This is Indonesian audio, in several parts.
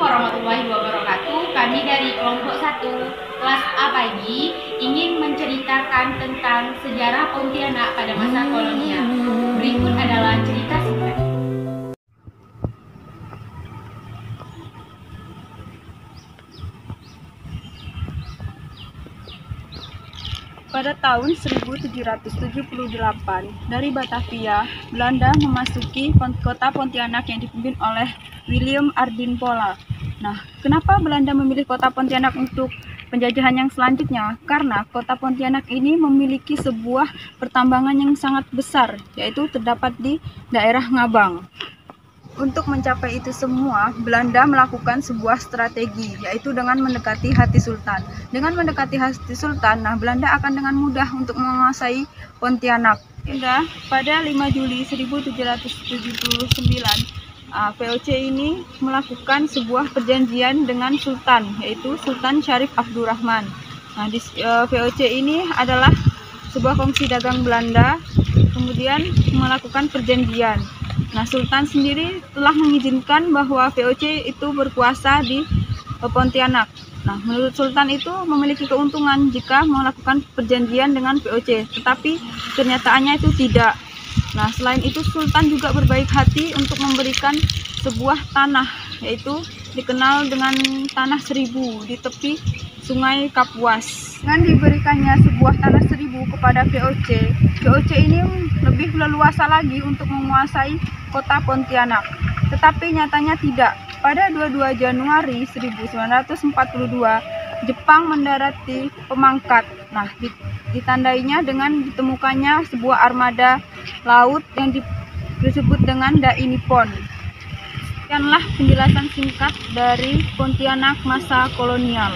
warahmatullahi wabarakatuh. Kami dari kelompok 1 kelas A pagi ingin menceritakan tentang sejarah Pontianak pada masa kolonial. Berikut adalah cerita singkat. Pada tahun 1778, dari Batavia, Belanda memasuki kota Pontianak yang dipimpin oleh Willem Adinpola. Nah, kenapa Belanda memilih kota Pontianak untuk penjajahan yang selanjutnya? Karena kota Pontianak ini memiliki sebuah pertambangan yang sangat besar, yaitu terdapat di daerah Ngabang. Untuk mencapai itu semua, Belanda melakukan sebuah strategi, yaitu dengan mendekati hati Sultan. Dengan mendekati hati Sultan, Belanda akan dengan mudah untuk menguasai Pontianak. Hingga pada 5 Juli 1779, VOC ini melakukan sebuah perjanjian dengan Sultan, yaitu Sultan Syarif Abdurrahman. VOC ini adalah sebuah kongsi dagang Belanda, kemudian melakukan perjanjian. Sultan sendiri telah mengizinkan bahwa VOC itu berkuasa di Pontianak. Menurut Sultan itu memiliki keuntungan jika melakukan perjanjian dengan VOC, tetapi kenyataannya itu tidak. Selain itu Sultan juga berbaik hati untuk memberikan sebuah tanah, yaitu dikenal dengan Tanah Seribu di tepi Sungai Kapuas. Dengan diberikannya sebuah Tanah Seribu kepada VOC, VOC ini lebih leluasa lagi untuk menguasai kota Pontianak. Tetapi nyatanya tidak. Pada 22 Januari 1942, Jepang mendarati Pemangkat. Ditandainya dengan ditemukannya sebuah armada laut yang disebut dengan Dai Nippon. Sekianlah penjelasan singkat dari Pontianak masa kolonial.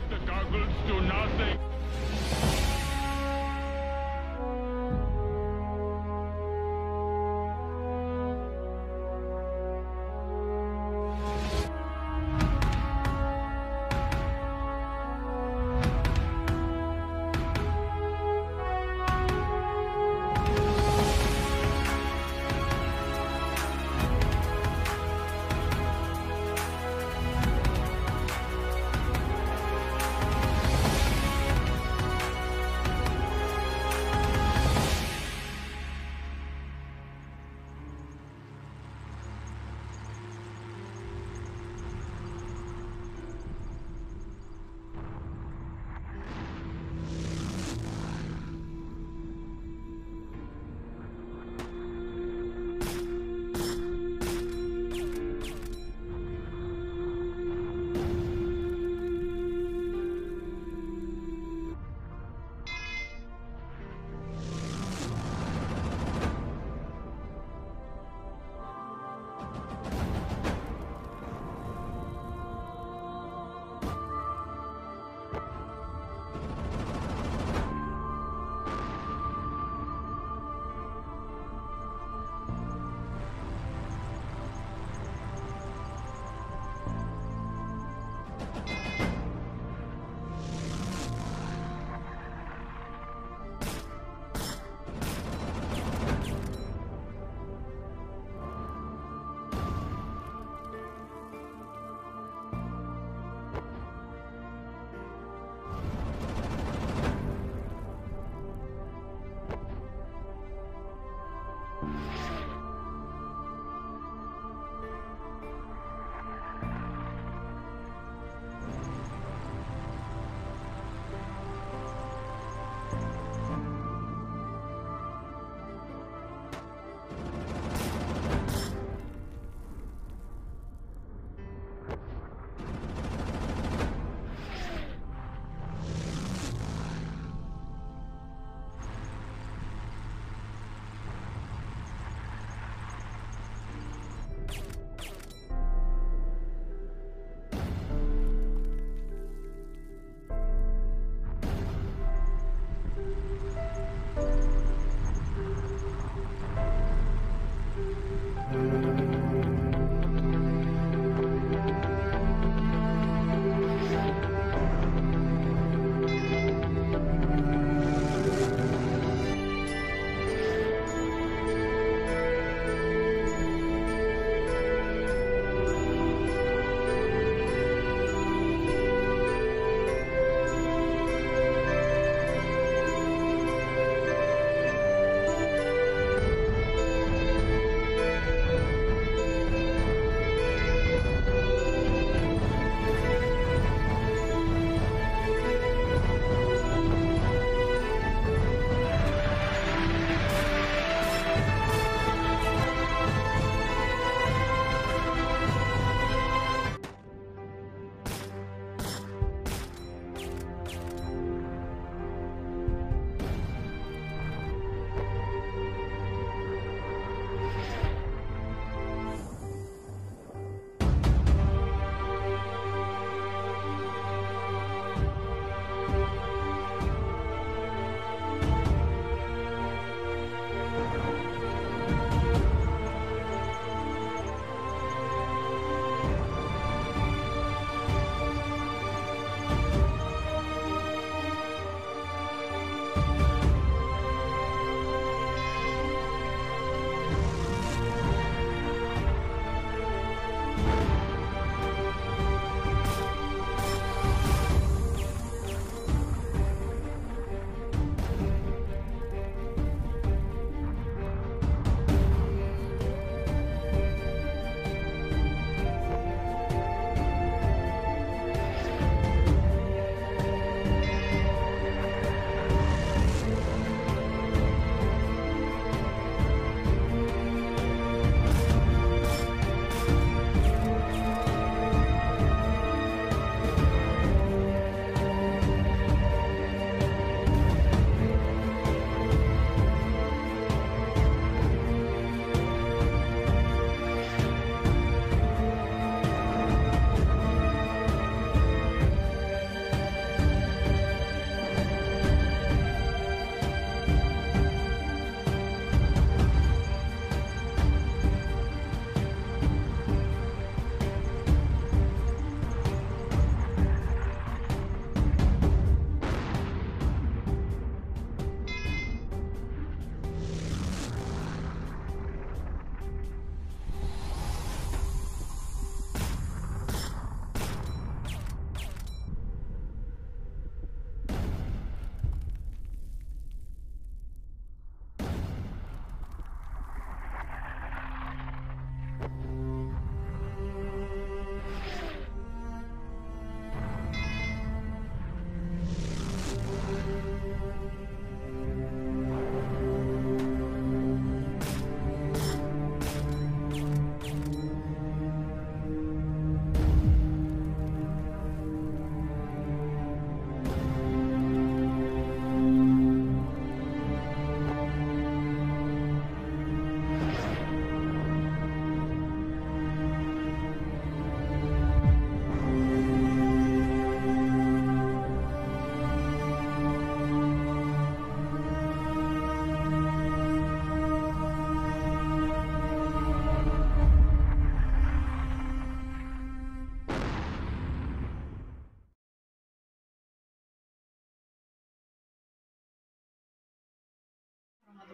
The goggles do nothing.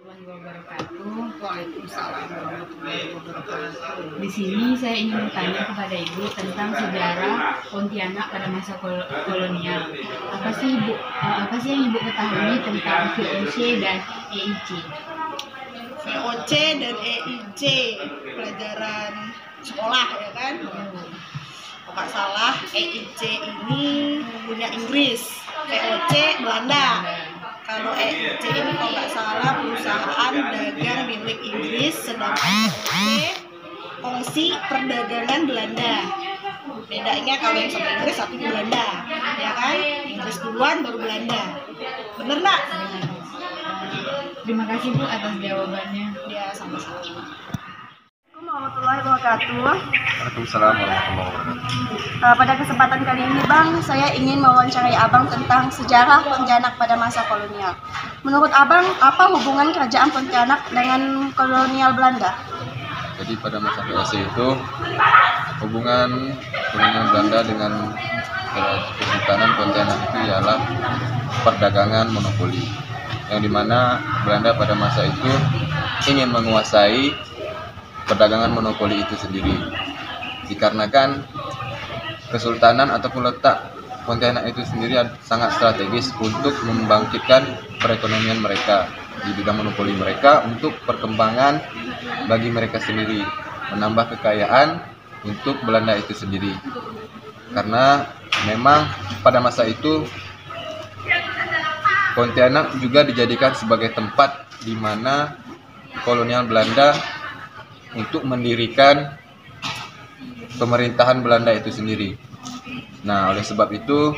Waalaikumsalam warahmatullahi wabarakatuh. Di sini saya ingin bertanya kepada Ibu tentang sejarah Pontianak pada masa kolonial. Apa sih yang Ibu ketahui tentang VOC dan EIC? VOC dan EIC pelajaran sekolah ya kan? Kalau nggak salah EIC ini punya Inggris, VOC Belanda. Kalau EIC ini kalau nggak salah perusahaan dagang milik Inggris, sedangkan VOC kongsi perdagangan Belanda. Bedanya kalau yang satu Inggris satu Belanda, ya kan? Inggris duluan baru Belanda. Bener nggak? Terima kasih Bu atas jawabannya. Ya sama-sama. Assalamualaikum warahmatullahi wabarakatuh. Waalaikumsalam warahmatullahi wabarakatuh. Pada kesempatan kali ini Bang, saya ingin mewawancarai Abang tentang sejarah Pontianak pada masa kolonial. Menurut Abang, apa hubungan kerajaan Pontianak dengan kolonial Belanda? Jadi pada masa VOC itu hubungan Belanda dengan Kesultanan Pontianak itu ialah perdagangan monopoli, yang dimana Belanda pada masa itu ingin menguasai perdagangan monopoli itu sendiri, dikarenakan kesultanan ataupun letak Pontianak itu sendiri sangat strategis untuk membangkitkan perekonomian mereka di bidang monopoli mereka untuk perkembangan bagi mereka sendiri, menambah kekayaan untuk Belanda itu sendiri. Karena memang pada masa itu Pontianak juga dijadikan sebagai tempat di mana kolonial Belanda untuk mendirikan pemerintahan Belanda itu sendiri. Nah, oleh sebab itu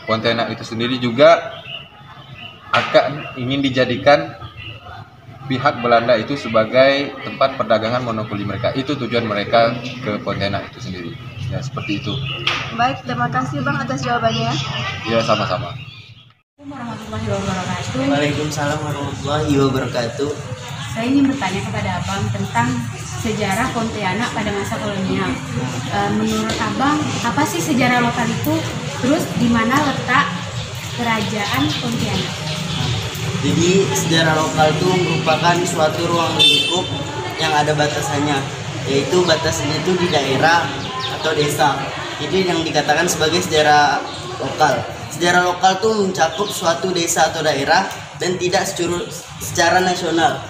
Pontianak itu sendiri juga akan ingin dijadikan pihak Belanda itu sebagai tempat perdagangan monopoli mereka. Itu tujuan mereka ke Pontianak itu sendiri. Ya, seperti itu. Baik, terima kasih Bang atas jawabannya. Ya, sama-sama. Assalamualaikum warahmatullahi wabarakatuh. Waalaikumsalam warahmatullahi wabarakatuh. Saya ingin bertanya kepada Abang tentang sejarah Pontianak pada masa kolonial. Menurut Abang, apa sih sejarah lokal itu? Terus di mana letak kerajaan Pontianak? Jadi sejarah lokal itu merupakan suatu ruang lingkup yang ada batasannya, yaitu batasnya itu di daerah atau desa. Itu yang dikatakan sebagai sejarah lokal. Sejarah lokal itu mencakup suatu desa atau daerah dan tidak secara nasional.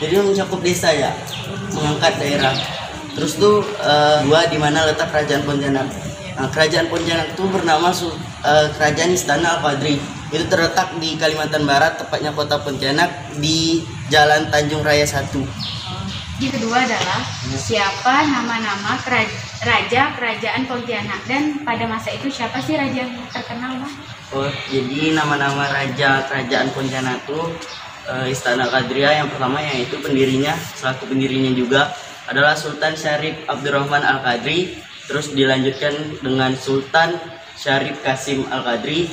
Jadi mencakup desa ya, mengangkat daerah. Terus tuh dua di mana letak kerajaan Pontianak. Nah, kerajaan Pontianak itu bernama Kerajaan Istana Al-Qadri. Itu terletak di Kalimantan Barat, tepatnya kota Pontianak di Jalan Tanjung Raya 1. Yang kedua adalah siapa nama-nama raja kerajaan Pontianak, dan pada masa itu siapa sih raja yang terkenal, Bang? Oh, jadi nama-nama raja kerajaan Pontianak itu Istana Al-Qadriya yang pertama, yaitu pendirinya, selaku pendirinya juga adalah Sultan Syarif Abdurrahman Al-Qadri. Terus dilanjutkan dengan Sultan Syarif Qasim Al-Qadri,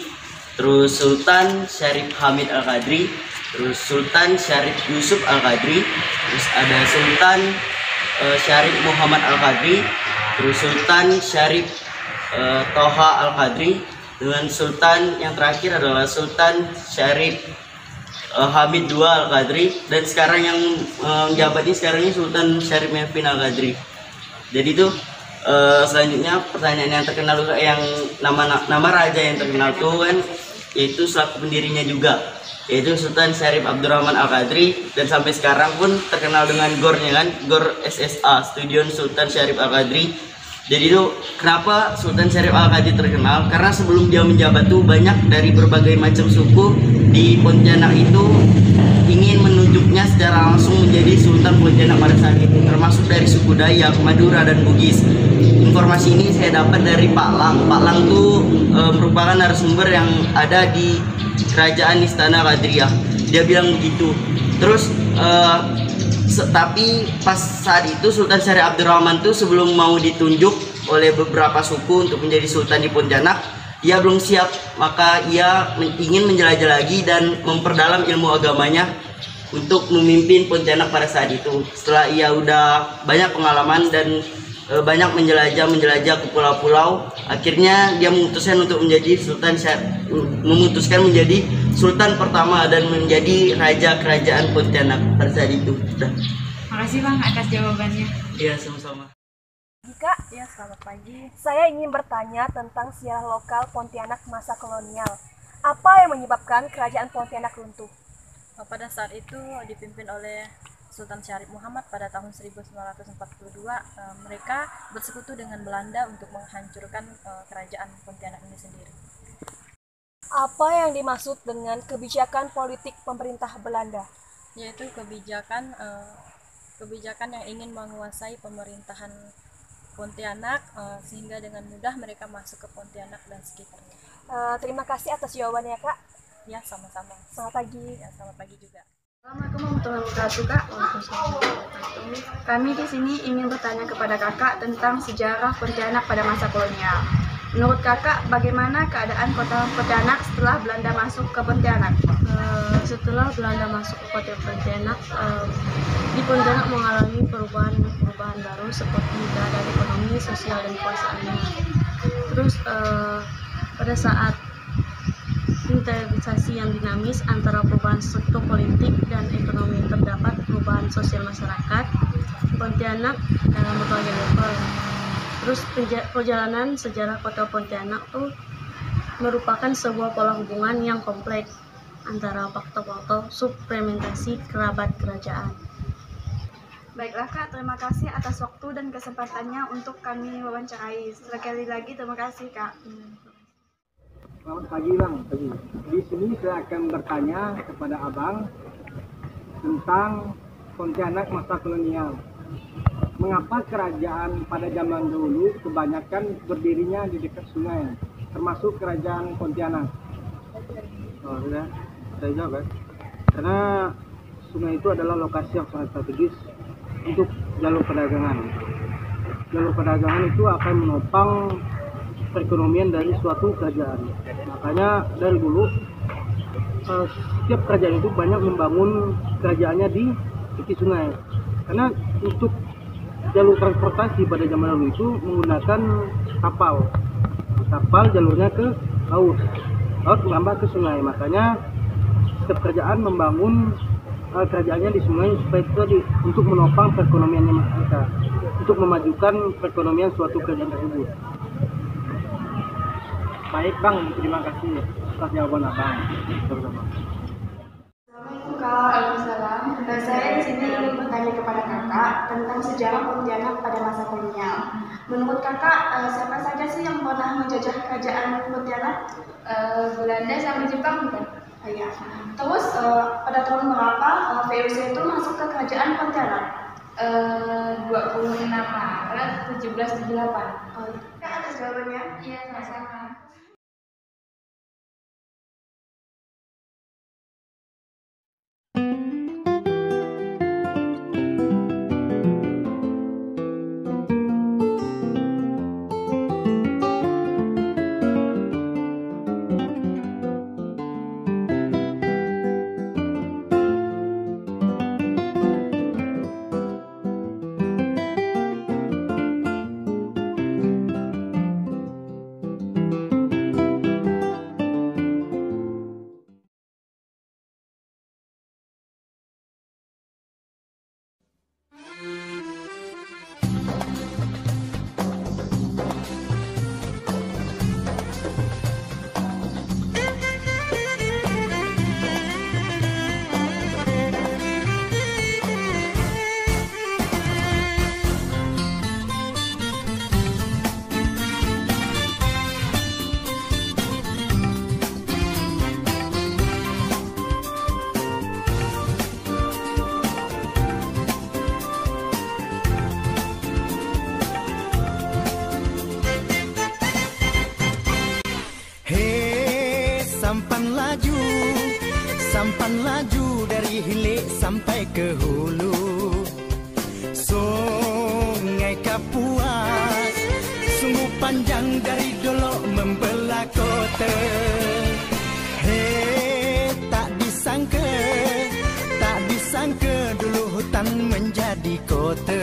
terus Sultan Syarif Hamid Al-Qadri, terus Sultan Syarif Yusuf Al-Qadri, terus ada Sultan Syarif Muhammad Al-Qadri, terus Sultan Syarif Toha Al-Qadri, dengan Sultan yang terakhir adalah Sultan Syarif Hamid II Al-Qadri, dan sekarang yang menjabat ini sekarang ini Sultan Syarif Mevin Al-Qadri. Jadi itu selanjutnya pertanyaan yang terkenal yang nama raja yang terkenal itu kan, yaitu selaku pendirinya juga, yaitu Sultan Syarif Abdurrahman Al-Qadri, dan sampai sekarang pun terkenal dengan GOR-nya kan, GOR SSA, Stadion Sultan Syarif Al-Qadri. Jadi itu kenapa Sultan Syarif Al-Qadri terkenal? Karena sebelum dia menjabat tuh banyak dari berbagai macam suku di Pontianak itu ingin menunjuknya secara langsung menjadi Sultan Pontianak pada saat itu, termasuk dari suku Dayak, Madura, dan Bugis. Informasi ini saya dapat dari Pak Lang. Pak Lang tuh merupakan narasumber yang ada di Kerajaan Istana Qadriyah. Dia bilang begitu. Terus tapi pas saat itu Sultan Syarif Abdurrahman tuh sebelum mau ditunjuk oleh beberapa suku untuk menjadi sultan di Pontianak, ia belum siap, maka ia ingin menjelajah lagi dan memperdalam ilmu agamanya untuk memimpin Pontianak pada saat itu. Setelah ia udah banyak pengalaman dan banyak menjelajah ke pulau-pulau. Akhirnya dia memutuskan menjadi sultan pertama dan menjadi raja kerajaan Pontianak pada saat itu. Makasih Bang atas jawabannya. Iya, sama-sama. Kak, Ya, selamat pagi. saya ingin bertanya tentang sejarah lokal Pontianak masa kolonial. Apa yang menyebabkan kerajaan Pontianak runtuh? Pada saat itu dipimpin oleh Sultan Syarif Muhammad pada tahun 1942, mereka bersekutu dengan Belanda untuk menghancurkan kerajaan Pontianak ini sendiri. Apa yang dimaksud dengan kebijakan politik pemerintah Belanda? Yaitu kebijakan yang ingin menguasai pemerintahan Pontianak sehingga dengan mudah mereka masuk ke Pontianak dan sekitarnya. Terima kasih atas jawabannya, Kak. Ya, sama-sama. Selamat pagi. Ya, selamat pagi juga. Assalamualaikum warahmatullahi wabarakatuh, Kak. Kami di sini ingin bertanya kepada Kakak tentang sejarah Pontianak pada masa kolonial. Menurut Kakak, bagaimana keadaan kota Pontianak setelah Belanda masuk ke Pontianak? Setelah Belanda masuk ke kota Pontianak, di Pontianak mengalami perubahan baru seperti keadaan ekonomi, sosial, dan kekuasaannya. Terus pada saat integrasi yang dinamis antara perubahan struktur politik dan ekonomi, terdapat perubahan sosial masyarakat Pontianak dalam berbagai level. Terus perjalanan sejarah kota Pontianak tuh merupakan sebuah pola hubungan yang kompleks antara faktor-faktor supremasi kerabat kerajaan. Baiklah Kak, terima kasih atas waktu dan kesempatannya untuk kami wawancarai. Sekali lagi terima kasih Kak. Selamat pagi Bang. Di sini saya akan bertanya kepada Abang tentang Pontianak masa kolonial. Mengapa kerajaan pada zaman dulu kebanyakan berdirinya di dekat sungai, termasuk kerajaan Pontianak? Sudah, saya jawab. Karena sungai itu adalah lokasi yang sangat strategis untuk jalur perdagangan. Jalur perdagangan itu akan menopang perekonomian dari suatu kerajaan. Makanya dari dulu setiap kerajaan itu banyak membangun kerajaannya di tepi sungai. Karena untuk jalur transportasi pada zaman dulu itu menggunakan kapal. Kapal jalurnya ke laut menambah ke sungai. Makanya setiap kerajaan membangun kerajaannya di sungai supaya untuk menopang perekonomiannya masyarakat, untuk memajukan perekonomian suatu kerajaan tersebut. Baik Bang, terima kasih atas jawaban Abang. Assalamualaikum Kak. Waalaikumsalam. Saya di sini ingin bertanya kepada Kakak tentang sejarah Pontianak pada masa kolonial. Menurut Kakak, siapa saja sih yang pernah menjajah kerajaan Pontianak? Belanda sama Jepang bukan? Iya. Terus pada tahun berapa VOC itu masuk ke kerajaan Pontianak? 26 Maret 1778. Kak, atas jawabannya. Iya, sama-sama. Sampan laju dari hilir sampai ke hulu. Sungai Kapuas sungguh panjang dari Dolok membelah kota. Hei, tak disangka dulu hutan menjadi kota.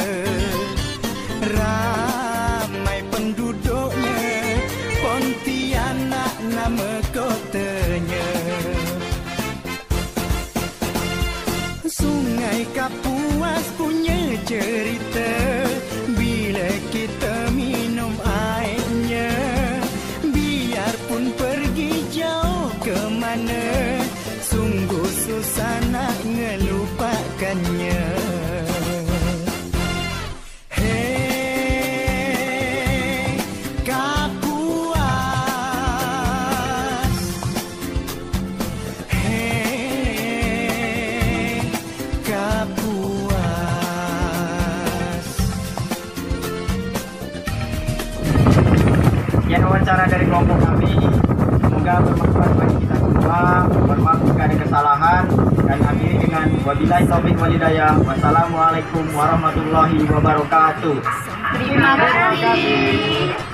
tak puas punya cerita bila kita minum airnya, biarpun pergi jauh ke mana, sungguh susah nak ngelupakannya. Hei, Kapuas. Hei, Kapuas. Sekian wawancara dari kelompok kami. Semoga bermanfaat bagi kita semua. Mohon maaf jika ada kesalahan. Dan akhiri dengan wabillahi taufiq wal hidayah. Wassalamualaikum warahmatullahi wabarakatuh. Terima kasih.